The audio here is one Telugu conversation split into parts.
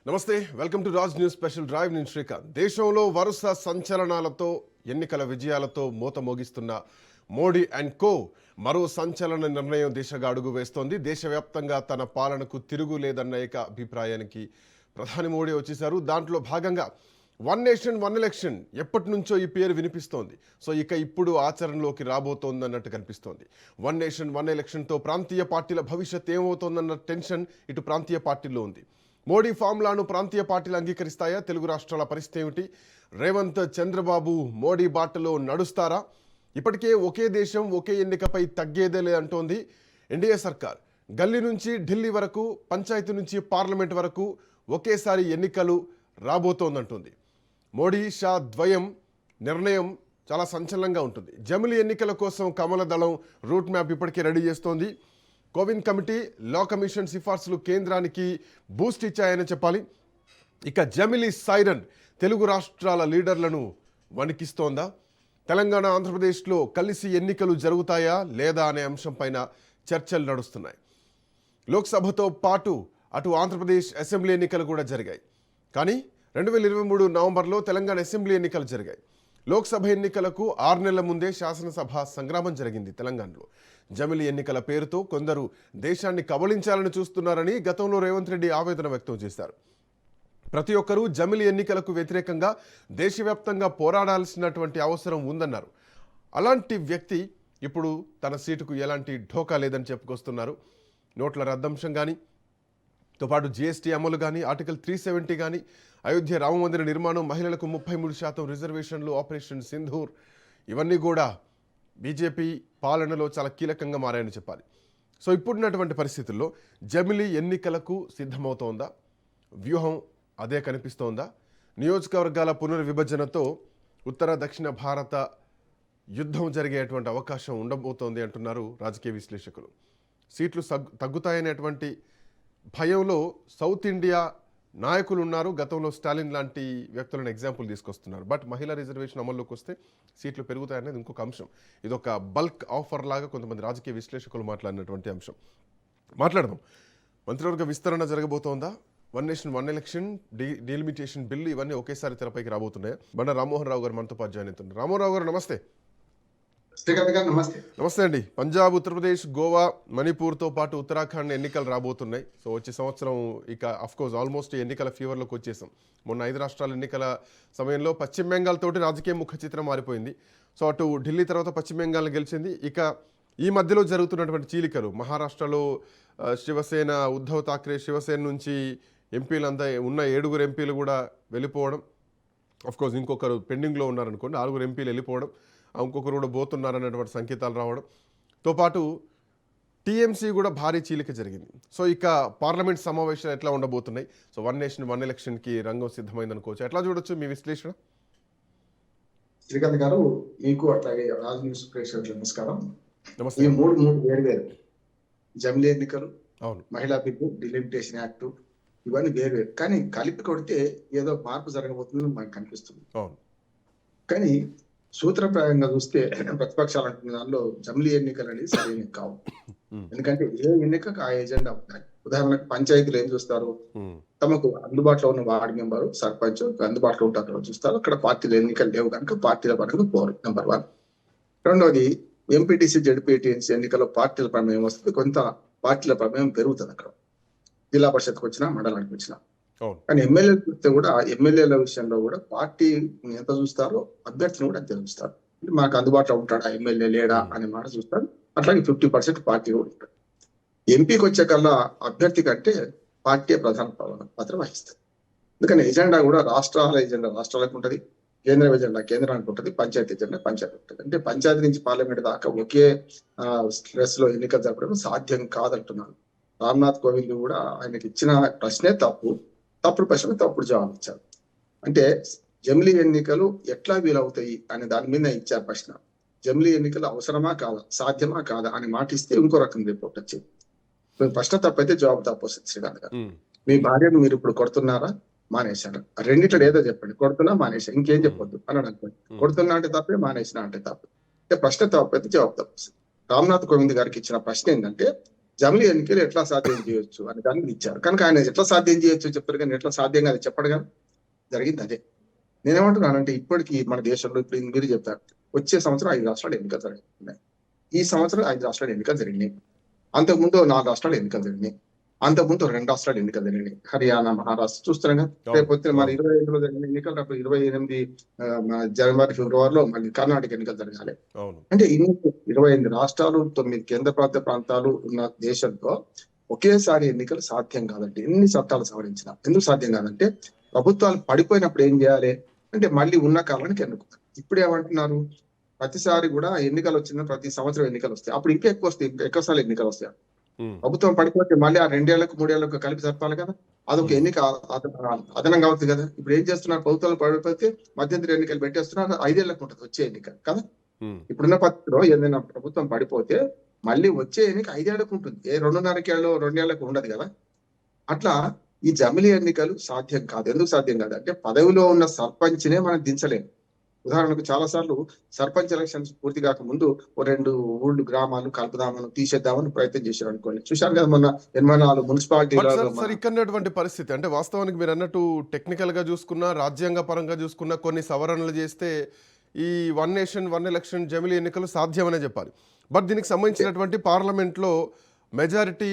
నమస్తే, welcome to Raj news special drive. నేను శ్రీకాంత్. దేశంలో వరుస సంచలనాలతో ఎన్నికల విజయాలతో మోత మోగిస్తున్న మోడీ అండ్ కో మరో సంచలన నిర్ణయం దిశగా అడుగు వేస్తోంది. దేశవ్యాప్తంగా తన పాలనకు తిరుగు లేదన్న ఏక అభిప్రాయానికి ప్రధాని మోడీ వచ్చేశారు. దాంట్లో భాగంగా వన్ నేషన్ వన్ ఎలక్షన్ ఎప్పటి నుంచో ఈ పేరు వినిపిస్తోంది. సో ఇప్పుడు ఆచరణలోకి రాబోతోంది అన్నట్టు కనిపిస్తోంది. వన్ నేషన్ వన్ ఎలక్షన్తో ప్రాంతీయ పార్టీల భవిష్యత్ ఏమవుతోందన్న టెన్షన్ ఇటు ప్రాంతీయ పార్టీల్లో ఉంది. మోడీ ఫార్ములాను ప్రాంతీయ పార్టీలు అంగీకరిస్తాయా? తెలుగు రాష్ట్రాల పరిస్థితి ఏమిటి? రేవంత్, చంద్రబాబు మోడీ బాటలో నడుస్తారా? ఇప్పటికే ఒకే దేశం ఒకే ఎన్నికపై తగ్గేదేలే అంటోంది ఎన్డీఏ సర్కార్. గల్లీ నుంచి ఢిల్లీ వరకు, పంచాయతీ నుంచి పార్లమెంట్ వరకు ఒకేసారి ఎన్నికలు రాబోతోందంటుంది. మోడీ షా ద్వయం నిర్ణయం చాలా సంచలనంగా ఉంటుంది. జమిలీ ఎన్నికల కోసం కమల దళం రూట్ మ్యాప్ ఇప్పటికే రెడీ చేస్తోంది. కోవిన్ కమిటీ, లా కమిషన్ సిఫార్సులు కేంద్రానికి బూస్ట్ ఇచ్చాయని చెప్పాలి. ఇక జమిలీ సైరన్ తెలుగు రాష్ట్రాల లీడర్లను వణికిస్తోందా? తెలంగాణ, ఆంధ్రప్రదేశ్లో కలిసి ఎన్నికలు జరుగుతాయా లేదా అనే అంశంపైన చర్చలు నడుస్తున్నాయి. లోక్సభతో పాటు అటు ఆంధ్రప్రదేశ్ అసెంబ్లీ ఎన్నికలు కూడా జరిగాయి. కానీ 2023 నవంబర్లో తెలంగాణ అసెంబ్లీ ఎన్నికలు జరిగాయి. లోక్సభ ఎన్నికలకు 6 నెలల ముందే శాసనసభ సంగ్రామం జరిగింది తెలంగాణలో. జమిలీ ఎన్నికల పేరుతో కొందరు దేశాన్ని కబళించాలని చూస్తున్నారని గతంలో రేవంత్ రెడ్డి ఆవేదన వ్యక్తం చేశారు. ప్రతి ఒక్కరూ జమిలీ ఎన్నికలకు వ్యతిరేకంగా దేశవ్యాప్తంగా పోరాడాల్సినటువంటి అవసరం ఉందన్నారు. అలాంటి వ్యక్తి ఇప్పుడు తన సీటుకు ఎలాంటి ఢోకా లేదని చెప్పుకొస్తున్నారు. నోట్ల రద్దంశం కానీ, తో పాటు జీఎస్టీ అమలు కానీ, ఆర్టికల్ 370 కానీ, అయోధ్య రామమందిర నిర్మాణం, మహిళలకు 33% రిజర్వేషన్లు, ఆపరేషన్ సింధూర్, ఇవన్నీ కూడా బీజేపీ పాలనలో చాలా కీలకంగా మారాయని చెప్పాలి. సో ఇప్పుడున్నటువంటి పరిస్థితుల్లో జమిలీ ఎన్నికలకు సిద్ధమవుతోందా? వ్యూహం అదే కనిపిస్తోందా? నియోజకవర్గాల పునర్విభజనతో ఉత్తర దక్షిణ భారత యుద్ధం జరిగేటువంటి అవకాశం ఉండబోతోంది అంటున్నారు రాజకీయ విశ్లేషకులు. సీట్లు తగ్గుతాయనేటువంటి భయంలో సౌత్ ఇండియా నాయకులు ఉన్నారు. గతంలో స్టాలిన్ లాంటి వ్యక్తులను ఎగ్జాంపుల్ తీసుకొస్తున్నారు. బట్ మహిళా రిజర్వేషన్ అమల్లోకి వస్తే సీట్లు పెరుగుతాయనేది ఇంకొక అంశం. ఇదొక బల్క్ ఆఫర్ లాగా కొంతమంది రాజకీయ విశ్లేషకులు మాట్లాడినటువంటి అంశం. మాట్లాడదాం. మంత్రివర్గ విస్తరణ జరగబోతోందా? One nation one election, delimitation bill, ఇవన్నీ ఒకేసారి తెరపైకి రాబోతున్నాయి. బండ రామ్మోహన్ రావు గారు మనతో పాటు జాయిన్ అవుతున్నారు. రామ్మోహన్ రావు గారు నమస్తే. నమస్తే అండి. పంజాబ్, ఉత్తరప్రదేశ్, గోవా, మణిపూర్తో పాటు ఉత్తరాఖండ్ ఎన్నికలు రాబోతున్నాయి. సో వచ్చే సంవత్సరం ఇక అఫ్కోర్స్ ఆల్మోస్ట్ ఎన్నికల ఫీవర్లోకి వచ్చేసాం. మొన్న 5 రాష్ట్రాల ఎన్నికల సమయంలో పశ్చిమ బెంగాల్ తోటి రాజకీయ ముఖ చిత్రం మారిపోయింది. సో అటు ఢిల్లీ తర్వాత పశ్చిమ బెంగాల్ని గెలిచింది. ఇక ఈ మధ్యలో జరుగుతున్నటువంటి చీలికలు, మహారాష్ట్రలో శివసేన, ఉద్ధవ్ ఠాక్రే శివసేన నుంచి ఎంపీలంతా ఉన్న 7 ఎంపీలు కూడా వెళ్ళిపోవడం, అఫ్కోర్స్ ఇంకొకరు పెండింగ్లో ఉన్నారనుకోండి, 6 ఎంపీలు వెళ్ళిపోవడం, ఇంకొకరు కూడా పోతున్నారన్నటువంటి సంకేతాలు రావడంతో పాటు టీఎంసీ కూడా భారీ చీలిక జరిగింది. సో ఇక పార్లమెంట్ సమావేశాలు ఎట్లా ఉండబోతున్నాయి? సో వన్ నేషన్ వన్ ఎలక్షన్కి రంగం సిద్ధమైంది అనుకోవచ్చు. ఎట్లా చూడొచ్చు మీ విశ్లేషణ? శ్రీకాంత్ గారు, మీకు అట్లాగే రాజ్ న్యూస్ ప్రేక్షకులకు నమస్కారం. నమస్తే. ఈ మూడు వేరు జమిలీ ఎన్నికలు, అవును, మహిళా బిల్లు, డిలిమిటేషన్ యాక్ట్, ఇవన్నీ వేరు. కానీ కలిపి కొడితే ఏదో మార్పు జరగబోతుందని మనకు కనిపిస్తుంది. అవును. కానీ సూత్రప్రాయంగా చూస్తే ప్రతిపక్షాలు అంటున్న దానిలో జమిలీ ఎన్నికలు అనేది సరైనవి కావు. ఎందుకంటే ఏ ఎన్నికకు ఆ ఎజెండా ఉండాలి. ఉదాహరణకు పంచాయతీలు ఏం చూస్తారు? తమకు అందుబాటులో ఉన్న వార్డు మెంబరు, సర్పంచ్ అందుబాటులో ఉంటారో చూస్తారు. అక్కడ పార్టీల ఎన్నికలు లేవు కనుక పార్టీల పరంగా పోరు. నెంబర్ 1. రెండోది, ఎంపీటీసీ, జెడ్పీటీసీ ఎన్నికల్లో పార్టీల ప్రమేయం వస్తుంది. కొంత పార్టీల ప్రమేయం పెరుగుతుంది అక్కడ, జిల్లా పరిషత్కి వచ్చినా మండలానికి వచ్చినా. కానీ ఎమ్మెల్యేలు చూస్తే కూడా ఎమ్మెల్యేల విషయంలో కూడా పార్టీ ఎంత చూస్తారో అభ్యర్థిని కూడా అంతే చూస్తారు. మాకు అందుబాటులో ఉంటాడా ఎమ్మెల్యే లేడా అనే మాట చూస్తారు. అట్లాగే 50% పార్టీ కూడా ఉంటాడు. ఎంపీకి వచ్చే కల్లా అభ్యర్థి కంటే పార్టీ ప్రధాన పాత్ర వహిస్తుంది. ఎందుకని ఎజెండా కూడా రాష్ట్రాల ఎజెండా రాష్ట్రాలకు ఉంటుంది, కేంద్ర ఎజెండా కేంద్రానికి ఉంటుంది, పంచాయతీ ఎజెండా పంచాయతీ ఉంటుంది. అంటే పంచాయతీ నుంచి పార్లమెంట్ దాకా ఒకే స్ట్రెస్ లో ఎన్నికలు జరపడం సాధ్యం కాదంటున్నాను. రామ్నాథ్ కోవింద్ కూడా ఆయనకి ఇచ్చిన ప్రశ్నే తప్పుడు ప్రశ్న తప్పుడు జవాబు ఇచ్చారు. అంటే జమిలీ ఎన్నికలు ఎట్లా వీలవుతాయి అనే దాని మీద ఇచ్చారు ప్రశ్న. జమిలీ ఎన్నికలు అవసరమా కాదా, సాధ్యమా కాదా అని మాట ఇస్తే ఇంకో రకం రిపోర్ట్ వచ్చింది. ప్రశ్న తప్పైతే జవాబు తప్పు వస్తుంది. శ్రీకాంత్ గారు, మీ భార్యను మీరు ఇప్పుడు కొడుతున్నారా, మానేశారు? రెండిట్లో ఏదో చెప్పండి. కొడుతున్నా, మానేసా, ఇంకేం చెప్పొద్దు అని అనుకోండి. కొడుతున్నా అంటే తప్పే, మానేసినా అంటే తప్పే. అంటే ప్రశ్న తప్పైతే జవాబు తప్పు వస్తుంది. రామ్నాథ్ కోవింద్ గారికి ఇచ్చిన ప్రశ్న ఏంటంటే, జమిలీ ఎన్నికలు ఎట్లా సాధ్యం చేయొచ్చు అని దాన్ని ఇచ్చారు. కనుక ఆయన ఎట్లా సాధ్యం చేయొచ్చు చెప్పారు, కానీ ఎట్లా సాధ్యం కాదు చెప్పడు కదా. జరిగింది అదే. నేనేమంటున్నానంటే ఇప్పటికీ మన దేశంలో ఇప్పుడు మీరు చెప్పారు, వచ్చే సంవత్సరం 5 రాష్ట్రాలు ఎన్నికలు జరుగుతున్నాయి. ఈ సంవత్సరం 5 రాష్ట్రాలు ఎన్నికలు జరిగినాయి. అంతకుముందు 4 రాష్ట్రాలు ఎన్నికలు జరిగినాయి. అంతకుముందు 2 రాష్ట్రాలు ఎన్నికలు జరిగినాయి, హర్యానా, మహారాష్ట్ర. చూస్తున్నాం కదా. రేపు మరి 25లో జరిగిన ఎన్నికలు అప్పుడు 28 జనవరి, ఫిబ్రవరిలో మళ్ళీ కర్ణాటక ఎన్నికలు జరగాలి. అంటే 28 రాష్ట్రాలు, 9 కేంద్రపాలిత ప్రాంతాలు ఉన్న దేశంలో ఒకేసారి ఎన్నికలు సాధ్యం కాదండి. ఎన్ని చట్టాలు సవరించినా ఎందుకు సాధ్యం కాదంటే, ప్రభుత్వాలు పడిపోయినప్పుడు ఏం చేయాలి అంటే మళ్ళీ ఉన్న కాలానికి ఎన్నుకుంటారు. ఇప్పుడు ఏమంటున్నారు, ప్రతిసారి కూడా ఎన్నికలు వచ్చిన ప్రతి సంవత్సరం ఎన్నికలు వస్తాయి, అప్పుడు ఇంకా ఎక్కువ వస్తాయి, ఇంకా ఎక్కువసార్లు ఎన్నికలు వస్తాయి. ప్రభుత్వం పడిపోతే మళ్ళీ ఆ 2 ఏళ్లకు 3 ఏళ్లకు కలిపి జరపాలి కదా. అదొక ఎన్నిక అదనంగా అవుతుంది కదా. ఇప్పుడు ఏం చేస్తున్నారు, ప్రభుత్వాలు పడిపోతే మధ్యంతర ఎన్నికలు పెట్టేస్తున్నారు, 5 ఏళ్లకు ఉంటుంది వచ్చే ఎన్నిక కదా. ఇప్పుడున్న పరిస్థితిలో ఏదైనా ప్రభుత్వం పడిపోతే మళ్ళీ వచ్చే ఎన్నిక 5 ఏళ్లకు ఉంటుంది, 2.5 ఏళ్ళు 2 ఏళ్లకు ఉండదు కదా. అట్లా ఈ జమిలీ ఎన్నికలు సాధ్యం కాదు. ఎందుకు సాధ్యం కాదు అంటే, పదవిలో ఉన్న సర్పంచ్నే మనం దించలేము. ఉదాహరణకు చాలా సార్లు సర్పంచ్ ఎలక్షన్స్ పూర్తి కాక ముందు 2 ఊళ్ళు గ్రామాలు కలుపుదామని తీసేద్దామని ప్రయత్నం చేశారు అనుకోండి. చూశారు కదా మొన్న 84 మున్సిపాలిటీలో. ఇక్కడటువంటి పరిస్థితి అంటే వాస్తవానికి మీరు అన్నట్టు టెక్నికల్ గా చూసుకున్నా, రాజ్యాంగ పరంగా చూసుకున్నా కొన్ని సవరణలు చేస్తే ఈ 1 నేషన్ 1 ఎలక్షన్ జమిలీ ఎన్నికలు సాధ్యమనే చెప్పాలి. బట్ దీనికి సంబంధించినటువంటి పార్లమెంట్లో మెజారిటీ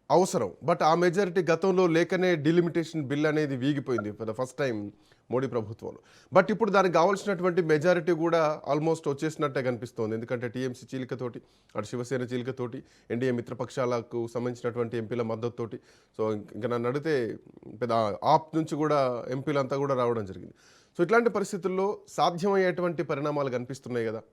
అవసరం. బట్ ఆ మెజారిటీ గతంలో లేకనే డిలిమిటేషన్ బిల్ అనేది వీగిపోయింది for the first time Modi ప్రభుత్వంలో. బట్ ఇప్పుడు దానికి కావాల్సినటువంటి మెజారిటీ కూడా ఆల్మోస్ట్ వచ్చేసినట్టే కనిపిస్తోంది. ఎందుకంటే టీఎంసీ చీలికతోటి, అటు శివసేన చీలికతోటి, ఎన్డీఏ మిత్రపక్షాలకు సంబంధించినటువంటి ఎంపీల మద్దతుతోటి. సో ఇంకా నన్ను అడిగితే పెద్ద ఆప్ నుంచి కూడా ఎంపీలంతా కూడా రావడం జరిగింది. సో ఇట్లాంటి పరిస్థితుల్లో సాధ్యమయ్యేటువంటి పరిణామాలు కనిపిస్తున్నాయి కదా.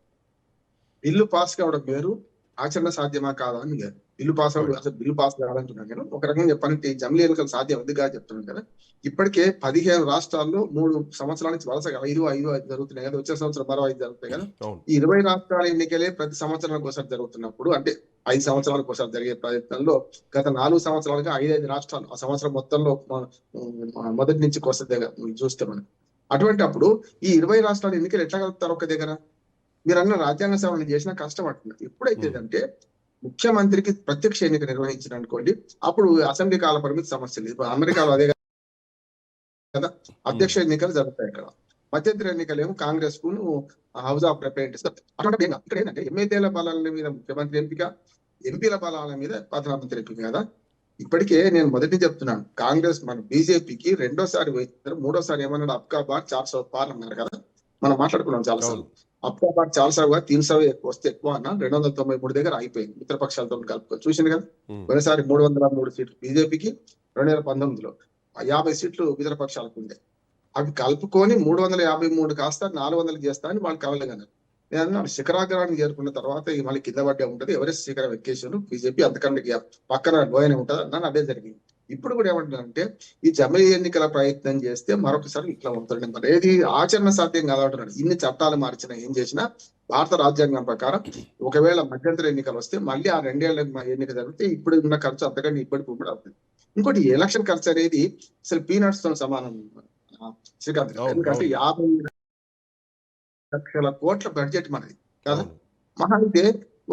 బిల్లు పాస్ కావడం వేరు, ఆచరణ సాధ్యమా కాదా అని లేదు. బిల్లు పాస్ అవ్వడం, అసలు బిల్లు పాస్ కావాలంటున్నాను నేను. ఒక రకంగా చెప్పాలంటే జమిలీ ఎన్నికలు సాధ్యం ఎందుకు కాదు చెప్తున్నాను కదా. ఇప్పటికే 15 రాష్ట్రాల్లో 3 సంవత్సరాల నుంచి వరుసగా 5 జరుగుతున్నాయి కదా. వచ్చే సంవత్సరం మరో 5 జరుగుతాయి కదా. ఈ 20 రాష్ట్రాల ఎన్నికలే ప్రతి సంవత్సరానికి ఒకసారి జరుగుతున్నప్పుడు, అంటే 5 సంవత్సరాలకు ఒకసారి జరిగే ప్రయత్నంలో గత 4 సంవత్సరాలుగా 5 రాష్ట్రాలు ఆ సంవత్సరం మొత్తంలో మొదటి నుంచి కొస చూస్తే మనం. అటువంటి అప్పుడు ఈ 20 రాష్ట్రాల ఎన్నికలు ఎట్లా కలుపుతారు ఒక దగ్గర? మీరు అన్న రాజ్యాంగ సవరణ చేసినా కష్టం అంటున్నారు. ఎప్పుడైతే అంటే ముఖ్యమంత్రికి ప్రత్యక్ష ఎన్నిక నిర్వహించిన అనుకోండి, అప్పుడు అసెంబ్లీ కాల పరిమితి సమస్య లేదు. ఇప్పుడు అమెరికాలో అదే కదా, అధ్యక్ష ఎన్నికలు జరుగుతాయి అక్కడ. మధ్యంతర ఎన్నికలేమో కాంగ్రెస్ కు హౌస్ ఆఫ్ రిప్రజెంటేటివ్స్. అటువంటి ఇక్కడ ఏంటంటే ఎమ్మెల్యేల బలాల మీద ముఖ్యమంత్రి ఎంపిక, ఎంపీల బలాల మీద ప్రధానమంత్రి ఎంపిక కదా. ఇప్పటికే నేను మొదటి చెప్తున్నాను, కాంగ్రెస్ మన బీజేపీకి 2వ సారి వేస్తారు, 3వ సారి ఏమన్నాడు, అబ్కా బార్ 400 పార్ అన్నారు కదా. మనం మాట్లాడుకున్నాం చాలా సార్లు. అబ్కా బార్ 400 300 ఎక్కువ వస్తే ఎక్కువ అన్న 293 దగ్గర అయిపోయింది మిత్రపక్షాలతో కలుపుకొని. చూసింది కదా. పోయినసారి 303 సీట్లు బీజేపీకి, 2019లో 50 సీట్లు మిత్రపక్షాలకు ఉండే. అవి కలుపుకొని 353 కాస్త 400 చేస్తా అని వాళ్ళు కలగన్నారు. నేను అన్నాను, శిఖరాగ్రానికి చేరుకున్న తర్వాత మళ్ళీ కింద పడ్డే ఉంటది, ఎవరెస్ట్ శిఖరం ఎక్కేసారు బీజేపీ, అంతకంటే పక్కన లోయనే ఉంటది అన్నాను. అదే జరిగింది. ఇప్పుడు కూడా ఏమంటున్నారంటే ఈ జమిలీ ఎన్నికల ప్రయత్నం చేస్తే మరొకసారి ఇట్లా ఉంటుంది. మరి ఏది ఆచరణ సాధ్యం కాదంటున్నాడు. ఇన్ని చట్టాలు మార్చినా ఏం చేసినా భారత రాజ్యాంగం ప్రకారం ఒకవేళ మధ్యంతర ఎన్నికలు వస్తే మళ్ళీ ఆ 2 ఏళ్ల ఎన్నిక జరిగితే ఇప్పుడు ఉన్న ఖర్చు అంతకంటే ఇప్పటికి కూడా అవుతుంది. ఇంకోటి ఎలక్షన్ ఖర్చు అనేది అసలు పీనట్స్ తో సమానం శ్రీకాంత్. ఎందుకంటే 50 లక్షల కోట్ల బడ్జెట్ మనది కదా. మహా అయితే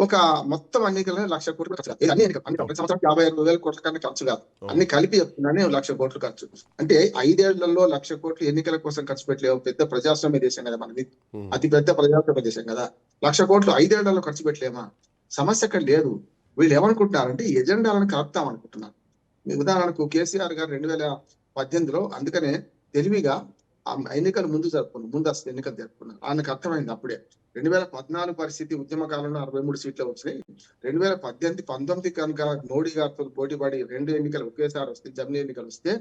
ఒక మొత్తం ఎన్నికలు 1,00,000 కోట్లు ఖర్చు. ప్రతి సంవత్సరం 55,000 కోట్ల కన్నా ఖర్చు కాదు, అన్ని కలిపి చెప్తున్నానే 1,00,000 కోట్లు ఖర్చు. అంటే 5 ఏళ్లలో 1,00,000 కోట్లు ఎన్నికల కోసం ఖర్చు పెట్టలేవు. పెద్ద ప్రజాస్వామ్య దేశం కదా మనది, అతి పెద్ద ప్రజాస్వామ్య దేశం కదా. 1,00,000 కోట్లు 5 ఏళ్లలో ఖర్చు పెట్టలేమా? సమస్య అక్కడ లేదు. వీళ్ళు ఏమనుకుంటున్నారంటే ఎజెండాలను కలుపుతాం అనుకుంటున్నారు. ఉదాహరణకు కేసీఆర్ గారు 2018లో అందుకనే తెలివిగా ఎన్నికలు ముందు అసలు ఎన్నికలు జరుపుకున్నారు. ఆయనకు అర్థమైంది అప్పుడే. 2014 పరిస్థితి ఉద్యమ కాలంలో 63 సీట్లు వచ్చినాయి. 2018, 19 కనుక మోడీ గారితో పోటీపడి 2 ఎన్నికలు ఒకేసారి వస్తే, జమిలీ ఎన్నికలు వస్తే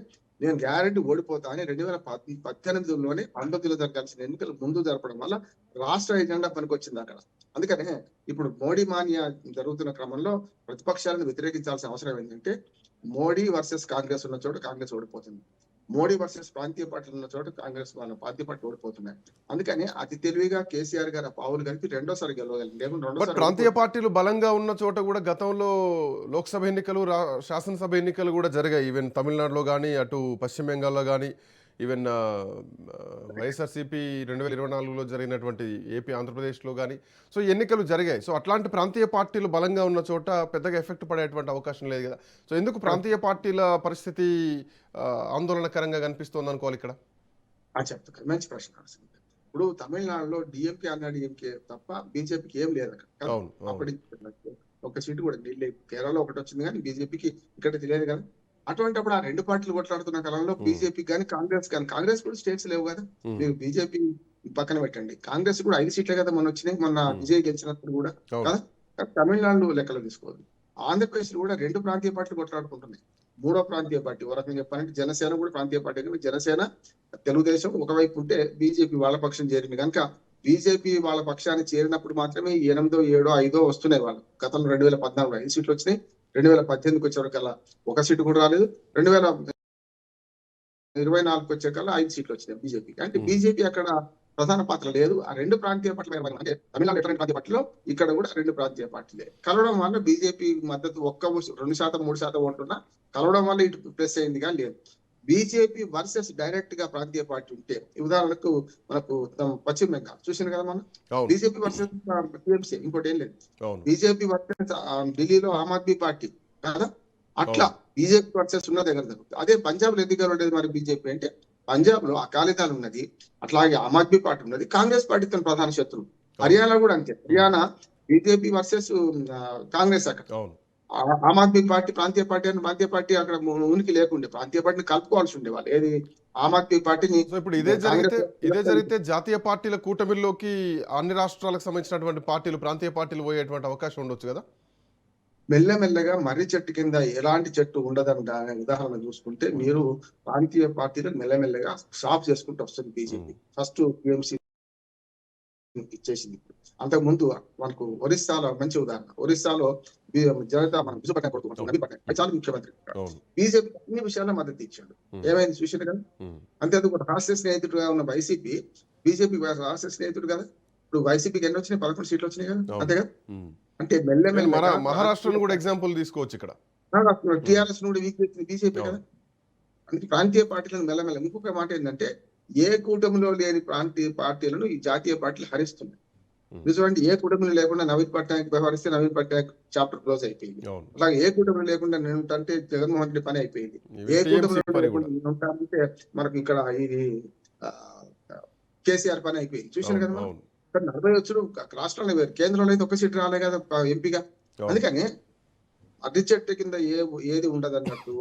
నేను గ్యారెంటీ ఓడిపోతా అని 2018లోనే 19లో జరగాల్సిన ఎన్నికలు ముందు జరపడం వల్ల రాష్ట్ర ఎజెండా పనికొచ్చింది అక్కడ. అందుకనే ఇప్పుడు మోడీ మానియా జరుగుతున్న క్రమంలో ప్రతిపక్షాలను వ్యతిరేకించాల్సిన అవసరం ఏంటంటే, మోడీ వర్సెస్ కాంగ్రెస్ ఉన్న చోట కాంగ్రెస్ ఓడిపోతుంది, మోడీ వర్సెస్ ప్రాంతీయ పార్టీలు ఉన్న చోట కాంగ్రెస్ వాళ్ళ ప్రాంతీయ పార్టీ ఓడిపోతున్నాయి. అందుకని అతి తెలివిగా కేసీఆర్ గారు పావులు కలిపి 2వ సారి గెలవగలిగింది. ప్రాంతీయ పార్టీలు బలంగా ఉన్న చోట కూడా గతంలో లోక్సభ ఎన్నికలు, శాసనసభ ఎన్నికలు కూడా జరిగాయి. ఈవెన్ తమిళనాడులో కానీ, అటు పశ్చిమ బెంగాల్లో కానీ ఈవెన్ వైఎస్ఆర్సీపీ 2024లో జరిగినటువంటి ఏపీ ఆంధ్రప్రదేశ్లో కానీ సో ఎన్నికలు జరిగాయి. సో అట్లాంటి ప్రాంతీయ పార్టీలు బలంగా ఉన్న చోట పెద్దగా ఎఫెక్ట్ పడేటువంటి అవకాశం లేదు కదా. సో ఎందుకు ప్రాంతీయ పార్టీల పరిస్థితి ఆందోళనకరంగా కనిపిస్తోంది అనుకోవాలి ఇక్కడ? చెప్తా, మంచి ప్రశ్న అసలు. ఇప్పుడు తమిళనాడులో డిఎంకే అన్నా డిఎంకే తప్ప బీజేపీకి ఏం లేదు అక్కడ కదా. అవును, అవును. అప్పటి ఒక సీటు కూడా ఢిల్లీ కేరళలో ఒకటి వచ్చింది కానీ బీజేపీకి ఇక్కడ తెలియదు కదా. అటువంటిప్పుడు ఆ రెండు పార్టీలు కొట్లాడుతున్న కాలంలో బీజేపీ కానీ కాంగ్రెస్ కూడా స్టేట్స్ లేవు కదా. ఉమ్, మీరు బీజేపీ పక్కన పెట్టండి, కాంగ్రెస్ కూడా 5 సీట్లే కదా మొన్న వచ్చినాయి, మొన్న విజయ్ గెలిచినప్పుడు కూడా అవును. కదా. కానీ తమిళనాడు లెక్కలు తీసుకోవాలి. ఆంధ్రప్రదేశ్ లో కూడా 2 ప్రాంతీయ పార్టీలు కొట్లాడుకుంటున్నాయి. 3వ ప్రాంతీయ పార్టీ ఓ రకంగా చెప్పాలంటే జనసేన కూడా ప్రాంతీయ పార్టీ. జనసేన తెలుగుదేశం ఒకవైపు ఉంటే బీజేపీ వాళ్ళ పక్షం చేరింది కనుక బీజేపీ వాళ్ళ పక్షాన్ని చేరినప్పుడు మాత్రమే 8, 7, 5 వస్తున్నాయి. వాళ్ళు గతంలో 2014 5 సీట్లు వచ్చినాయి. 2018కి వచ్చేవరకల్లా 1 సీటు కూడా రాలేదు. 2024కి వచ్చేకల్లా 5 సీట్లు వచ్చినాయి బీజేపీ. అంటే బీజేపీ అక్కడ ప్రధాన పాత్ర లేదు. ఆ 2 ప్రాంతీయ పార్టీలు అంటే తమిళనాడు ఎట్లాంటి ప్రాంతీయ పార్టీలో ఇక్కడ కూడా 2 ప్రాంతీయ పార్టీలే కలవడం వల్ల బీజేపీ మద్దతు 2%, 3% ఉంటున్నా కలవడం వల్ల ఇటు ప్రెస్ అయింది కానీ లేదు. బీజేపీ వర్సెస్ డైరెక్ట్ గా ప్రాంతీయ పార్టీ ఉంటే ఉదాహరణకు మనకు పశ్చిమ బెంగాల్ చూసింది కదా మనం, బీజేపీ వర్సెస్ టీఎంసీ, ఇంకోటి ఏం లేదు. బీజేపీ వర్సెస్ ఢిల్లీలో ఆమ్ ఆద్మీ పార్టీ కదా, అట్లా బీజేపీ వర్సెస్ ఉన్న దగ్గర జరుగుతుంది. అదే పంజాబ్ లో ఎందుకు ఉండేది మరి బీజేపీ అంటే పంజాబ్ లో అకాలీదళ్ ఉన్నది, అట్లాగే ఆమ్ ఆద్మీ పార్టీ ఉన్నది, కాంగ్రెస్ పార్టీ తన ప్రధాన శత్రువు. హర్యానా కూడా అంతే, హర్యానా బీజేపీ వర్సెస్ కాంగ్రెస్ అక్కడ. ఆమ్ ఆద్మీ పార్టీ ప్రాంతీయ పార్టీ అక్కడ ఉనికి లేకుండే, ప్రాంతీయ పార్టీని కలుపుకోవాల్సి ఉండే వాళ్ళు. ఏది ఆమ్ ఆద్మీ పార్టీని. ఇప్పుడు ఇదే జరిగితే జాతీయ పార్టీల కూటమిలోకి అన్ని రాష్ట్రాలకు సంబంధించినటువంటి పార్టీలు ప్రాంతీయ పార్టీలు పోయేటువంటి అవకాశం ఉండొచ్చు కదా. మెల్లమెల్లగా మర్రి చెట్టు కింద ఎలాంటి చెట్టు ఉండదని ఉదాహరణ చూసుకుంటే మీరు ప్రాంతీయ పార్టీలను మెల్లమెల్లగా సాఫ్ చేసుకుంటూ వస్తుంది బీజేపీ. ఫస్ట్ టీఎంసీ ఇచ్చేసింది. అంతకు ముందు మనకు ఒరిస్సాలో మంచి ఉదాహరణ, ఒరిస్సాలో జనతా మనం చాలా ముఖ్యమంత్రి. బీజేపీ అన్ని విషయాల్లో మద్దతు ఇచ్చాడు. ఏమైంది చూసారు కదా. అంతేందుకు రహస్య స్నేహితుడుగా ఉన్న వైసీపీ బీజేపీ రహస్య స్నేహితుడు కదా. ఇప్పుడు వైసీపీకి ఎన్ని వచ్చినాయి? 11 సీట్లు వచ్చినాయి కదా, అంతే కదా. అంటే మెల్లమెల్ల మహారాష్ట్రను కూడా ఎగ్జాంపుల్ తీసుకోవచ్చు ఇక్కడ. టీఆర్ఎస్ నుండి వీక్ చేసింది బీజేపీ కదా. అంటే ప్రాంతీయ పార్టీలను మెల్లమెల్ల. ఇంకొక మాట ఏంటంటే ఏ కూటమిలో లేని ప్రాంతీయ పార్టీలను ఈ జాతీయ పార్టీలు హరిస్తున్నాయి. నిజమంటే ఏ కూటమిలో లేకుండా నవీన్ పట్నాయక్ వ్యవహరిస్తే నవీన్ పట్నాయక్ చాప్టర్ క్లోజ్ అయిపోయింది. అలాగే ఏ కూటమిలో లేకుండా నేను ఉంటానంటే జగన్మోహన్ రెడ్డి పని అయిపోయింది. ఏ కూటమిలో లేకుండా నేను ఉంటానంటే మనకు ఇక్కడ ఇది కేసీఆర్ పని అయిపోయింది. చూసాను కదా మనం. 40 వచ్చుడు రాష్ట్రంలో వేరు, కేంద్రంలో అయితే 1 సీటు రాలే కదా ఎంపీగా. అందుకని అడ్డి చెట్టు కింద ఏది ఉండదు అన్నట్టు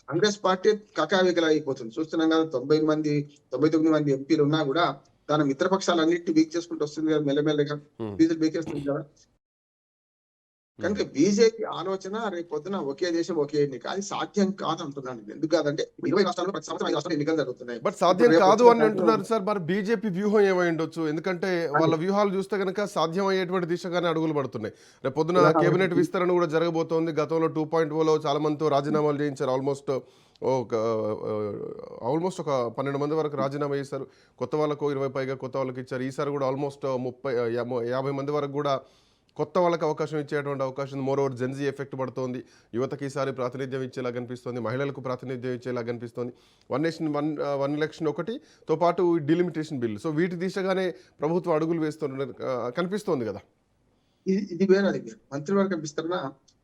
కాంగ్రెస్ పార్టీ కకావికల అయిపోతుంది. చూస్తున్నాం కదా, 99 మంది ఎంపీలు ఉన్నా కూడా దాని మిత్రపక్షాలన్నింటినీ వీక్ చేసుకుంటూ వస్తుంది కదా, మెల్లమెల్లగా బీజేపీ వీకేస్తుంది కదా. కనుక బీజేపీ ఆలోచన రేపు పొద్దున ఒకే దేశం ఒకే ఎన్నిక, అది సాధ్యం కాదు అంటున్నాను. ఎందుకు కాదంటే 20 రాష్ట్రాల్లో ప్రతి సంవత్సరం 5 రాష్ట్రాలు ఎన్నికలు జరుగుతున్నాయి. బట్ సాధ్యం కాదు అని అంటున్నారు సార్. మరి బీజేపీ వ్యూహం ఏమై ఉండొచ్చు? ఎందుకంటే వాళ్ళ వ్యూహాలు చూస్తే కనుక సాధ్యం అయ్యేటువంటి దిశగానే అడుగులు పడుతున్నాయి. రేపు పొద్దున కేబినెట్ విస్తరణ కూడా జరగబోతోంది. గతంలో 2.0లో చాలా మందితో రాజీనామాలు చేయించారు. ఆల్మోస్ట్ ఒక 12 మంది వరకు రాజీనామా చేశారు. కొత్త వాళ్ళకు 20 పైగా కొత్త వాళ్ళకి ఇచ్చారు. ఈసారి కూడా ఆల్మోస్ట్ 50 మంది వరకు కూడా కొత్త వాళ్ళకి అవకాశం ఇచ్చేటువంటి అవకాశం. మోరోవర్ జెన్జీ ఎఫెక్ట్ పడుతోంది. యువతకి ఈసారి ప్రాతినిధ్యం ఇచ్చేలా కనిపిస్తుంది, మహిళలకు ప్రాతినిధ్యం ఇచ్చేలా కనిపిస్తుంది. 1 నేషన్ 1 ఎలక్షన్ ఒకటితో పాటు డిలిమిటేషన్ బిల్. సో వీటి దిశగానే ప్రభుత్వం అడుగులు వేస్తున్న కనిపిస్తోంది కదా. ఇది వేరే, అది వేరు. మంత్రివర్గ విస్తరణ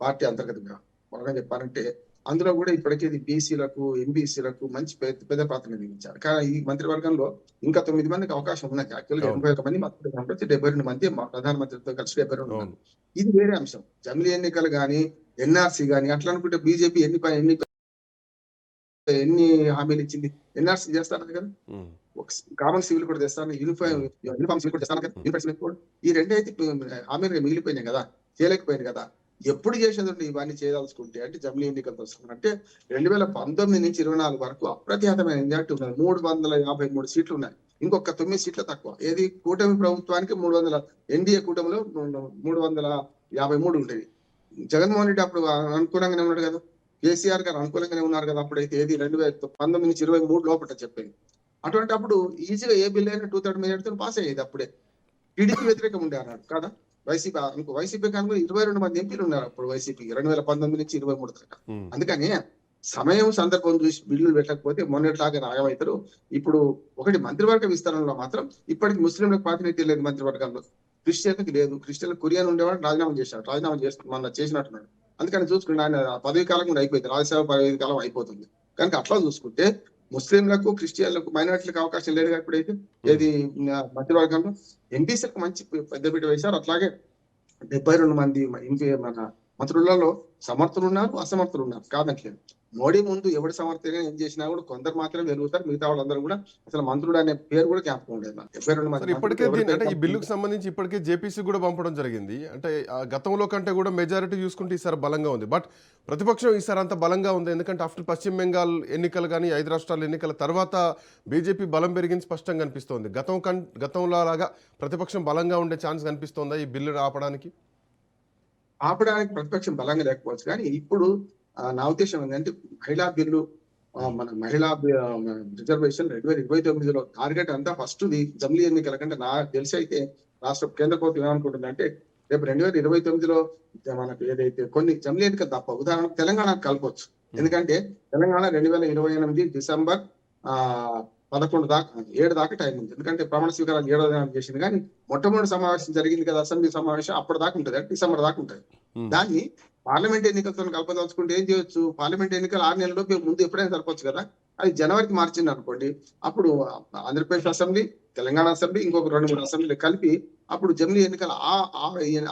పార్టీ అంతర్గతంగా మనగా చెప్పాలంటే అందులో కూడా ఇప్పటికే బీసీలకు ఎంబీసీలకు మంచి పెద్ద ప్రాతినిధ్యం ఇచ్చారు. కానీ ఈ మంత్రివర్గంలో ఇంకా 9 మందికి అవకాశం ఉన్నది. యాక్చువల్గా 81 మంది మంత్రులు, 72 మంది ప్రధానమంత్రితో కలిసి 72 ఉన్నారు. ఇది వేరే అంశం. జమిలీ ఎన్నికలు కానీ ఎన్ఆర్సీ కానీ అట్లా అనుకుంటే బీజేపీ ఎన్ని హామీలు ఇచ్చింది. ఎన్ఆర్సీ చేస్తాను కదా, కామన్ సివిల్ కూడా తెస్తాను, యూనిఫామ్ సివిల్ కూడా తెస్తాను కదా, యూనిఫామ్ సివిల్ కూడా. ఈ 2 అయితే హామీలు మిగిలిపోయినాయి కదా, చేయలేకపోయింది కదా. ఎప్పుడు చేసేదండి ఇవన్నీ చేయదలుచుకుంటే అంటే జమిలీ ఎన్నికలతో వస్తున్నారంటే 2019 నుంచి 24 వరకు అప్రతిహతమైన మెజార్టీ ఉన్నాయి. 353 సీట్లు ఉన్నాయి. ఇంకొక 9 సీట్లు తక్కువ. ఏది కూటమి ప్రభుత్వానికి 300, ఎన్డీఏ కూటమిలో 353 ఉండేది. జగన్మోహన్ రెడ్డి అప్పుడు అనుకూలంగానే ఉన్నాడు కదా, కేసీఆర్ గారు అనుకూలంగానే ఉన్నారు కదా. అప్పుడైతే ఏది 2019 నుంచి 23 లోపల చెప్పేది. అటువంటి అప్పుడు ఈజీగా ఏ బిల్ అయినా 2/3 మెజార్టీతో పాస్ అయ్యేది. అప్పుడే టీడీపీ వ్యతిరేకం ఉండే అన్నాడు కదా. వైసీపీ కనుక 22 మంది ఎంపీలు ఉన్నారు అప్పుడు వైసీపీ 2019 నుంచి 23 దాకా. అందుకని సమయం సందర్భం చూసి బిల్లులు పెట్టకపోతే మొన్నట్లాగా రాగమవుతారు. ఇప్పుడు ఒకటి మంత్రివర్గ విస్తరణలో మాత్రం ఇప్పటికి ముస్లింలకు ప్రాతినిధ్యం లేదు మంత్రివర్గంలో. క్రిస్టియన్లకు లేదు. క్రిస్టియన్లు కురియన్ ఉండేవాడు రాజీనామా చేశాడు. రాజీనామా చేస్తూ మొన్న చేసినట్టున్నాడు. అందుకని చూసుకుంటే ఆయన పదవి కాలం కూడా అయిపోయింది. రాజ్యసభ పదవి కాలం అయిపోతుంది. కనుక అట్లా చూసుకుంటే ముస్లింలకు, క్రిస్టియన్లకు, మైనారిటీలకు అవకాశం లేదు ఇప్పుడైతే ఏది మంత్రివర్గంలో. ఎంపీసీలకు మంచి పెద్దపీట వేశారు. అట్లాగే 72 మంది మన మంత్రులలో సమర్థులు ఉన్నారు, అసమర్థులు ఉన్నారు, కాదంటలేదు. మోడీ ముందు ఎవడు సమర్థంగా ఏం చేసినా కూడా కొందరు మాత్రమే వెలుగుతారు. మిగతా వాళ్ళందరూ కూడా అసలు మంత్రుడు అనే పేరు కూడా జ్ఞాపకం ఉండేది. 72 సార్ మంది ఇప్పటికే మంత్రులు అంటే ఈ ఎవరికైనా బిల్లుకు సంబంధించి ఇప్పటికే జేపీసీ కూడా పంపడం జరిగింది. అంటే ఆ గతంలో కంటే కూడా మెజారిటీ చూసుకుంటే ఈసారి బలంగా ఉంది. బట్ ప్రతిపక్షం ఈసారి అంత బలంగా ఉంది. ఎందుకంటే ఆఫ్టర్ పశ్చిమ బెంగాల్ ఎన్నికలు కానీ 5 రాష్ట్రాల ఎన్నికల తర్వాత బీజేపీ బలం పెరిగింది స్పష్టంగా కనిపిస్తోంది. గతంలో లాగా ప్రతిపక్షం బలంగా ఉండే ఛాన్స్ కనిపిస్తోందా ఈ బిల్లు ఆపడానికి? ఆపడానికి ప్రతిపక్షం బలంగా లేకపోవచ్చు. కానీ ఇప్పుడు నా ఉద్దేశం ఏంటంటే మహిళా బిల్లు మన మహిళా రిజర్వేషన్ 2029లో టార్గెట్ అంతా ఫస్ట్ జమిలీ ఎన్నికల కంటే నాకు తెలిసి అయితే రాష్ట్ర కేంద్ర ప్రభుత్వం ఏమనుకుంటుందంటే రేపు 2029లో మనకు ఏదైతే కొన్ని జమిలీ ఎన్నికలు తప్ప ఉదాహరణకు తెలంగాణకు కలపవచ్చు. ఎందుకంటే తెలంగాణ 2028 డిసెంబర్ 11 దాకా 7 దాకా టైం ఉంది. ఎందుకంటే ప్రమాణ స్వీకారం 7వ దినం చేసింది. కానీ మొట్టమొదటి సమావేశం జరిగింది కదా అసెంబ్లీ సమావేశం, అప్పటి దాకా ఉంటుంది, డిసెంబర్ దాకా ఉంటుంది. దాన్ని పార్లమెంట్ ఎన్నికలతో కలపదలుచుకుంటే ఏం చేయొచ్చు? పార్లమెంట్ ఎన్నికలు 6 నెలల్లో ముందు ఎప్పుడైనా సరిపోవచ్చు కదా. అది జనవరికి మార్చింది అనుకోండి, అప్పుడు ఆంధ్రప్రదేశ్ అసెంబ్లీ, తెలంగాణ అసెంబ్లీ, ఇంకొక 2-3 అసెంబ్లీలు కలిపి అప్పుడు జమిలీ ఎన్నికలు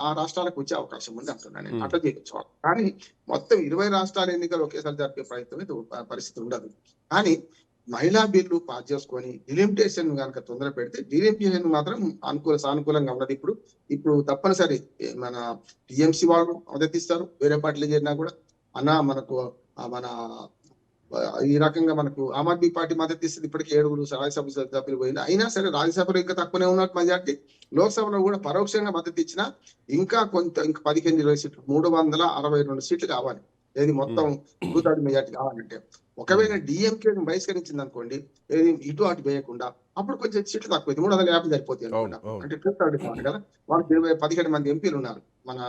ఆ రాష్ట్రాలకు వచ్చే అవకాశం ఉంది అంటున్నాను నేను. అట్లా చేయొచ్చు. కానీ మొత్తం 20 రాష్ట్రాల ఎన్నికలు ఒకేసారి జరిపే పరిస్థితి ఉండదు. కానీ మహిళా బిల్లు పాస్ చేసుకొని డిలిమిటేషన్ కనుక తొందర పెడితే డిలిమిటేషన్ మాత్రం సానుకూలంగా ఉన్నది. ఇప్పుడు తప్పనిసరి మన టిఎంసీ వాళ్ళు మద్దతిస్తారు. వేరే పార్టీలు చేరినా కూడా మనకు మన ఈ రకంగా మనకు ఆమ్ ఆద్మీ పార్టీ మద్దతు ఇస్తుంది. ఇప్పటికీ 7 రాజ్యసభ సభ్యులు పోయింది. అయినా సరే రాజ్యసభలో ఇంకా తక్కువనే ఉన్నట్టు మెజార్టీ. లోక్సభలో కూడా పరోక్షంగా మద్దతు ఇచ్చినా ఇంకా 15-20 సీట్లు 362 సీట్లు కావాలి. ఏది మొత్తం 2/3 మెజార్టీ కావాలంటే. ఒకవేళ డిఎంకే బహిష్కరించింది అనుకోండి, ఏది ఇటు అటు వేయకుండా, అప్పుడు కొంచెం సీట్లు తక్కువ 350 సరిపోతాయి అనుకోండి. అంటే 2/3 కదా. వాళ్ళకి 17 మంది ఎంపీలు ఉన్నారు మన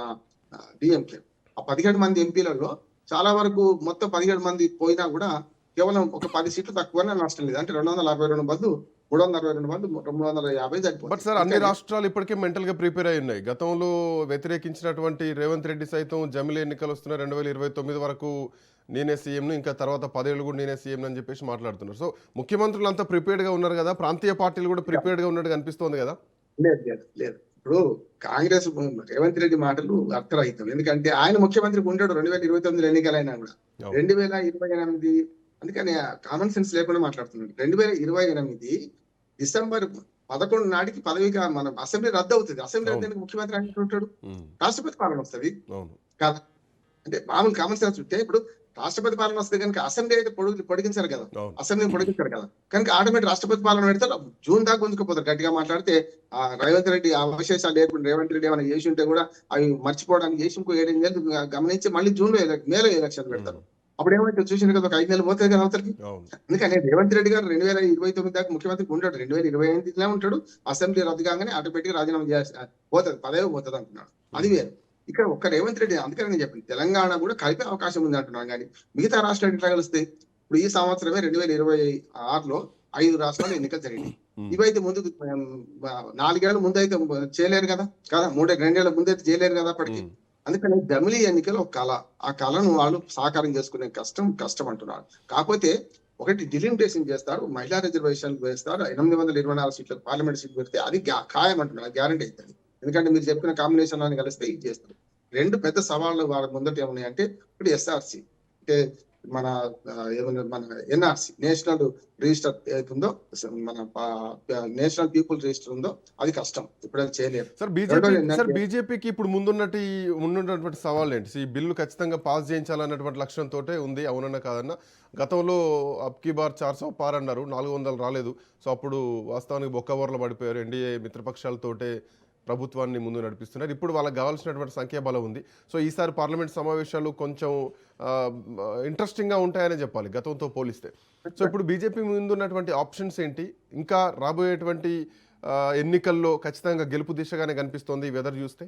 డిఎంకే. ఆ 17 మంది ఎంపీలలో చాలా వరకు మొత్తం 17 మంది పోయినా కూడా కేవలం ఒక 10 సీట్లు తక్కువనే నష్టం లేదు. అంటే 262 బదులు 362 మంది 350 సరిపోతుంది. బట్ సార్ అన్ని రాష్ట్రాలు ఇప్పటికే మెంటల్ గా ప్రిపేర్ అయి ఉన్నాయి. గతంలో వ్యతిరేకించినటువంటి రేవంత్ రెడ్డి సైతం జమిలీ ఎన్నికలు వస్తున్న 2029 వరకు నేనే సీఎంను, ఇంకా తర్వాత 10 ఏళ్ళు కూడా నేనే సీఎం అని చెప్పేసి మాట్లాడుతున్నారు. సో ముఖ్యమంత్రులు అంతా ప్రిపేర్డ్ గా ఉన్నారు కదా, ప్రాంతీయ పార్టీలు కూడా ప్రిపేర్డ్ గా ఉన్నట్టు కనిపిస్తోంది కదా. లేదు. ఇప్పుడు కాంగ్రెస్ రేవంత్ రెడ్డి మాటలు అర్థరహితం. ఎందుకంటే ఆయన ముఖ్యమంత్రికి ఉంటాడు 2029 ఎన్నికలైనా కూడా. 2028 అందుకని కామన్ సెన్స్ లేకుండా మాట్లాడుతున్నాడు. 2028 డిసెంబర్ 11 నాటికి పదవిగా మన అసెంబ్లీ రద్దు అవుతుంది. అసెంబ్లీ రద్దు ముఖ్యమంత్రి ఆయన ఉంటాడు, రాష్ట్రపతి పాలన వస్తుంది కాదు. అంటే మామూలు కామన్ సెన్స్ ఉంటే ఇప్పుడు రాష్ట్రపతి పాలన వస్తే కనుక అసెంబ్లీ అయితే పొడిగించారు కదా, అసెంబ్లీని పొడిగించారు కదా. కనుక ఆటోమేటిక్ రాష్ట్రపతి పాలన పెడతారు. జూన్ దాకా గుంజుకుపోతారు. గట్టిగా మాట్లాడితే రేవంత్ రెడ్డి అవశేషాలు లేకుండా రేవంత్ రెడ్డి ఏమైనా చేసి ఉంటే కూడా అవి మర్చిపోవడానికి చేసి ఇంకో 7 నెలలు గమనించి మళ్ళీ మేలో ఎలక్షన్ పెడతారు. అప్పుడు ఏమైతే చూసింది కదా, ఒక 5 నెలలు పోతుంది కదా అవతలకి. అందుకని రేవంత్ రెడ్డి గారు 2029 దాకా ముఖ్యమంత్రి ఉంటాడు, 2028 ఉంటాడు. అసెంబ్లీ రద్దు కాగానే ఆటోమేటిక్ రాజీనామా చేసి పోతుంది, పదవి పోతుంది అంటున్నాడు. అది వేరు. ఇక్కడ ఒక్క రేవంత్ రెడ్డి అందుకని నేను చెప్పింది తెలంగాణ కూడా కలిపే అవకాశం ఉంది అంటున్నాను. కానీ మిగతా రాష్ట్రాలు ఎట్లా కలుస్తాయి? ఇప్పుడు ఈ సంవత్సరమే 2026లో 5 రాష్ట్రాలు ఎన్నికలు జరిగినాయి. ఇవైతే ముందు 4 ఏళ్ల ముందు అయితే చేయలేరు కదా, 2 ఏళ్ల ముందు అయితే చేయలేరు కదా అప్పటికి. అందుకని జమిలీ ఎన్నికలు ఒక కళ. ఆ కళను వాళ్ళు సాకారం చేసుకునే కష్టం అంటున్నారు. కాకపోతే ఒకటి డిలిమిటేషన్ చేస్తారు, మహిళా రిజర్వేషన్ వేస్తారు, 824 సీట్లకు పార్లమెంట్ సీట్ పెడితే అది ఖాయం అంటున్నారు, గ్యారంటీ అవుతుంది. ఎందుకంటే మీరు చెప్పిన కాంబినేషన్ అని కలిస్తే ఇది చేస్తారు. 2 పెద్ద సవాళ్ళు వాళ్ళ ముందట ఏమున్నాయంటే, ఇప్పుడు ఎస్ఆర్సి అంటే మన ఎన్ఆర్సి నేషనల్ రిజిస్టర్ ఏదైతుందో, మన నేషనల్ పీపుల్ రిజిస్టర్ ఉందో అది కష్టం, ఇప్పుడు చేయలేరు. సార్ బీజేపీకి ఇప్పుడు ముందున్నటువంటి సవాళ్ళు ఏంటి? ఈ బిల్లు ఖచ్చితంగా పాస్ చేయించాలన్నటువంటి లక్ష్యంతో ఉంది, అవునన్నా కాదన్నా. గతంలో అబ్కీ బార్ 400 పార్ అన్నారు, 400 రాలేదు. సో అప్పుడు వాస్తవానికి బొక్కబోర్ల పడిపోయారు. ఎన్డీఏ మిత్రపక్షాలతోటే ప్రభుత్వాన్ని ముందు నడిపిస్తున్నారు. ఇప్పుడు వాళ్ళకి కావాల్సినటువంటి సంఖ్యాబలం ఉంది. సో ఈసారి పార్లమెంట్ సమావేశాలు కొంచెం ఇంట్రెస్టింగ్గా ఉంటాయని చెప్పాలి గతంతో పోలిస్తే. సో ఇప్పుడు బీజేపీ ముందున్నటువంటి ఆప్షన్స్ ఏంటి? ఇంకా రాబోయేటువంటి ఎన్నికల్లో ఖచ్చితంగా గెలుపు దిశగానే కనిపిస్తోంది ఈ వెదర్ చూస్తే.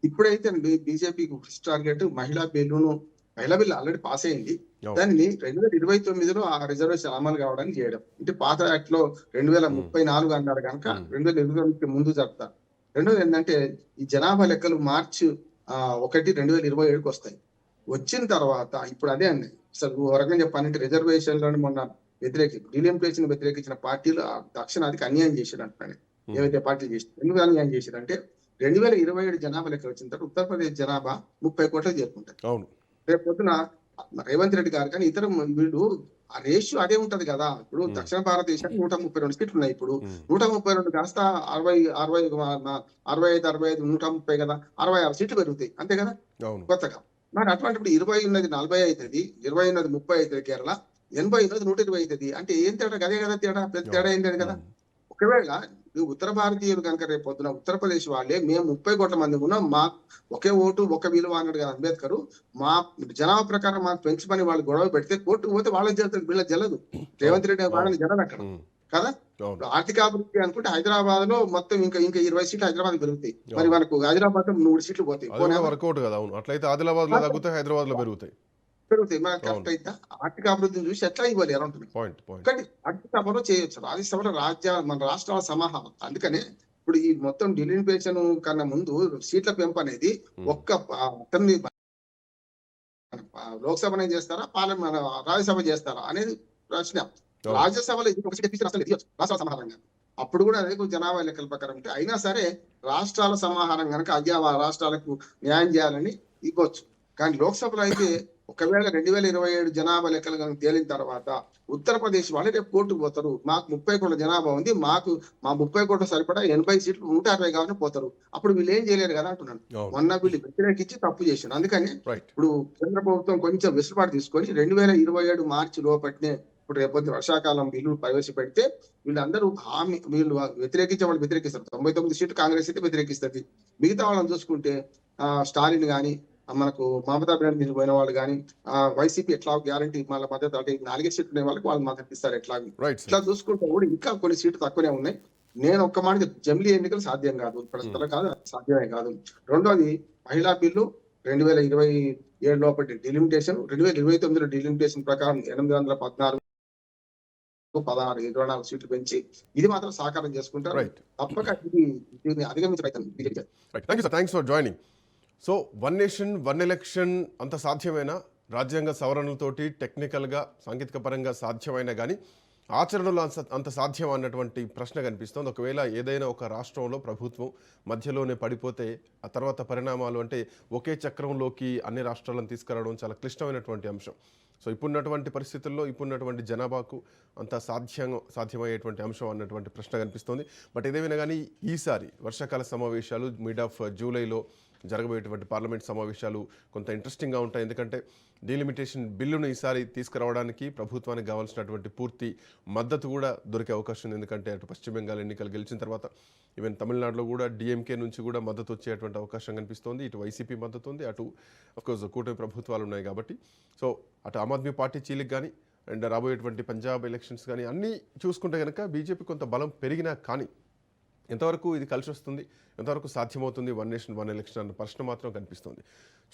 ఇప్పుడైతే బీజేపీకి ఫస్ట్ టార్గెట్ మహిళా బిల్లు ఆల్రెడీ పాస్ అయింది. అవును. దాన్ని 2029లో ఆ రిజర్వేషన్ అమలు కావడానికి చేయడం. అంటే పాత యాక్ట్ లో 2034 అన్నారు కనుక 2029కి ముందు జరుపుతారు. రెండోది ఏంటంటే ఈ జనాభా లెక్కలు మార్చి 1 2027కి వస్తాయి. వచ్చిన తర్వాత ఇప్పుడు అదే అండి. అసలు ఓ రకంగా చెప్పాలంటే రిజర్వేషన్‌లను మొన్న డీలిమిటేషన్ వ్యతిరేకించిన పార్టీలు దక్షిణాదికి అన్యాయం చేసిర్రు అంటున్నాను. ఏవైతే పార్టీలు చేసినాయో. ఎందుకు అన్యాయం చేసిర్రంటే 2027 జనాభా లెక్క వచ్చిన తర్వాత ఉత్తరప్రదేశ్ జనాభా 30,00,00,000 చేరుకుంటది. అవును. రేపు పొద్దున రేవంత్ రెడ్డి గారు కానీ ఇతర వీళ్ళు ఆ రేషియో అదే ఉంటది కదా! ఇప్పుడు దక్షిణ భారతదేశానికి 132 సీట్లు ఉన్నాయి ఇప్పుడు. 132 కాస్త 60, 60 65, 65, 130 కదా! 66 సీట్లు పెరుగుతాయి. అంతే కదా! అవును. కొత్తగా. మరి అటువంటిప్పుడు 20 ఉన్నది 40 అయితది. 20 ఉన్నది 30 అయితది కేరళ. 80 ఉన్నది 120 అయితది. అంటే ఏం తేడా? గదే కదా తేడా. పెద్ద అవును. తేడా ఏం లేదు కదా! ఒకవేళ ఈ ఉత్తర భారతీయులు గనుక రేపు పొద్దున ఉత్తరప్రదేశ్ వాళ్ళే మేము 30,00,00,000 మంది ఉన్నాం. మాకు ఒకే ఓటు, ఒక విలువ అన్నాడు కదా అంబేద్కరు. మా జనాభా ప్రకారం మాకు పెంచమని వాళ్ళు గొడవ పెడితే కోర్టుకు పోతే వాళ్ళకి జరుగుతది. వీళ్ళకి జల్లదు. అవును. రేవంత్ రెడ్డి అవును. వాళ్ళని జల్లదు అక్కడ. హ్మ్. కదా! అవును. ఇప్పుడు ఆర్థికాభివృద్ధి అనుకుంటే హైదరాబాద్‌లో మొత్తం ఇంకా 20 సీట్లు హైదరాబాద్‌కి పెరుగుతాయి. మరి అవును. మనకు హైదరాబాద్‌లో 3 సీట్లు పోతాయి. అది పోనా కూడా మరి? వర్కౌట్ కదా. అవును. అట్లయితే ఆదిలాబాద్‌లో తగ్గుతాయి, హైదరాబాద్‌లో పెరుగుతాయి. పెరుగుతాయి. మనకు అవును. కరెక్ట్ అయిద్దా? ఆర్థిక అభివృద్ధిని చూసి ఎట్లా ఇవ్వాలి ఎలా ఉంటుంది? పాయింట్. కానీ రాజ్యసభలో చేయొచ్చు. రాజ్యసభలో మన రాష్ట్రాల సమాహారం. అందుకనే ఇప్పుడు ఈ మొత్తం డెలిమిటేషన్ కన్నా ముందు సీట్ల పెంపు అనేది హ్మ్. ఒక్క అతన్ని లోక్‌సభనే చేస్తారా? మన రాజ్యసభ చేస్తారా? అనేది ప్రశ్న. అవును. రాజ్యసభలో ఇది ఒక సీట్ తెప్పించి రాష్ట్రాలు ఇయ్యొచ్చు. రాష్ట్రాల సమాహారంగా. అప్పుడు కూడా అదే జనాభా లెక్కల ప్రకారం ఉంటే అయినా సరే రాష్ట్రాల సమాహారం గనక అయ్యా రాష్ట్రాలకు న్యాయం చేయాలని ఇవ్వచ్చు. కానీ లోక్‌సభలో అయితే ఒకవేళ 2027 జనాభా లెక్కలు గనుక తేలిన తర్వాత ఉత్తరప్రదేశ్ వాళ్ళు రేపు కోర్టుకు పోతారు. మాకు 30,00,00,000 జనాభా ఉంది. మా 30,00,00,000 సరిపడా 80 సీట్లు 160 కావాలని పోతారు. అప్పుడు వీళ్ళేం చేయలేరు కదా అంటున్నాను. అవును. మొన్న వీళ్ళు వ్యతిరేకించి తప్పు చేసిండ్రు. అందుకని రైట్. ఇప్పుడు కేంద్ర ప్రభుత్వం కొంచెం వెసులుబాటు తీసుకొని 2027 మార్చి లోపట్నే ఇప్పుడు రేపొద్దున వర్షాకాలం బిల్లులు ప్రవేశపెడితే వీళ్ళందరూ వీళ్ళు వ్యతిరేకించే వాళ్ళు వ్యతిరేకిస్తారు. 99 సీట్లు కాంగ్రెస్ అయితే వ్యతిరేకిస్తది. మిగతా వాళ్ళని చూసుకుంటే స్టాలిన్ గాని, మనకు మమతా బెనర్జీ పోయిన వాళ్ళు గాని, వైసీపీ ఎట్లాగో గ్యారంటీ మళ్ళా మద్దతు అంటే 4 సీట్లు ఉన్న వాళ్ళకి వాళ్ళు మద్దతు ఇస్తారు ఎట్లాగో. రైట్ ఇట్లా సార్. చూసుకుంటే కూడా ఇంకా కొన్ని సీట్లు తక్కువనే ఉన్నాయి. నేను ఒక్క మాట జమిలీ ఎన్నికలు సాధ్యం కాదు. ప్రస్తుతం కాదు సాధ్యమే కాదు. రెండోది మహిళా బిల్లు 2027 లోపటి డెలిమిటేషన్ 2029లో డెలిమిటేషన్ ప్రకారం 814, 16, 24 సీట్లు పెంచి ఇది మాత్రం సాకారం చేసుకుంటారు. రైట్. తప్పక దీన్ని అధిగమించే ప్రయత్నం BJP. Right. Thank you sir. Thanks for joining. So one nation one election అంత సాధ్యమేనా? రాజ్యాంగ సవరణలతోటి టెక్నికల్‌గా, సాంకేతిక పరంగా సాధ్యమైనా గానీ ఆచరణలో అంత సాధ్యం అన్నటువంటి ప్రశ్న కనిపిస్తోంది. ఒకవేళ ఏదైనా ఒక రాష్ట్రంలో ప్రభుత్వం మధ్యలోనే పడిపోతే ఆ తర్వాత పరిణామాలు అంటే ఒకే చక్రంలోకి అన్ని రాష్ట్రాలను తీసుకురావడం చాలా క్లిష్టమైనటువంటి అంశం. సో ఇప్పుడున్నటువంటి పరిస్థితుల్లో ఇప్పుడున్నటువంటి జనాభాకు అంత సాధ్యమయ్యేటువంటి అంశం అన్నటువంటి ప్రశ్న కనిపిస్తోంది. బట్ ఏదేమైనా కానీ ఈసారి వర్షాకాల సమావేశాలు మిడ్ ఆఫ్ జూలైలో జరగబోయేటువంటి పార్లమెంట్ సమావేశాలు కొంత ఇంట్రెస్టింగ్గా ఉంటాయి. ఎందుకంటే డీలిమిటేషన్ బిల్లును ఈసారి తీసుకురావడానికి ప్రభుత్వానికి కావాల్సినటువంటి పూర్తి మద్దతు కూడా దొరికే అవకాశం ఉంది. ఎందుకంటే అటు పశ్చిమ బెంగాల్ ఎన్నికలు గెలిచిన తర్వాత ఈవెన్ తమిళనాడులో కూడా డిఎంకే నుంచి కూడా మద్దతు వచ్చేటువంటి అవకాశం కనిపిస్తోంది. ఇటు వైసీపీ మద్దతు ఉంది, అటు అఫ్కోర్స్ కూటమి ప్రభుత్వాలు ఉన్నాయి కాబట్టి సో అటు ఆమ్ ఆద్మీ పార్టీ చీలికి కానీ అండ్ రాబోయేటువంటి పంజాబ్ ఎలక్షన్స్ కానీ అన్నీ చూసుకుంటే కనుక బీజేపీ కొంత బలం పెరిగినా కానీ ఎంతవరకు ఇది కలిసి వస్తుంది, ఎంతవరకు సాధ్యమవుతుంది వన్ నేషన్ వన్ ఎలక్షన్ అన్న ప్రశ్న మాత్రం కనిపిస్తుంది.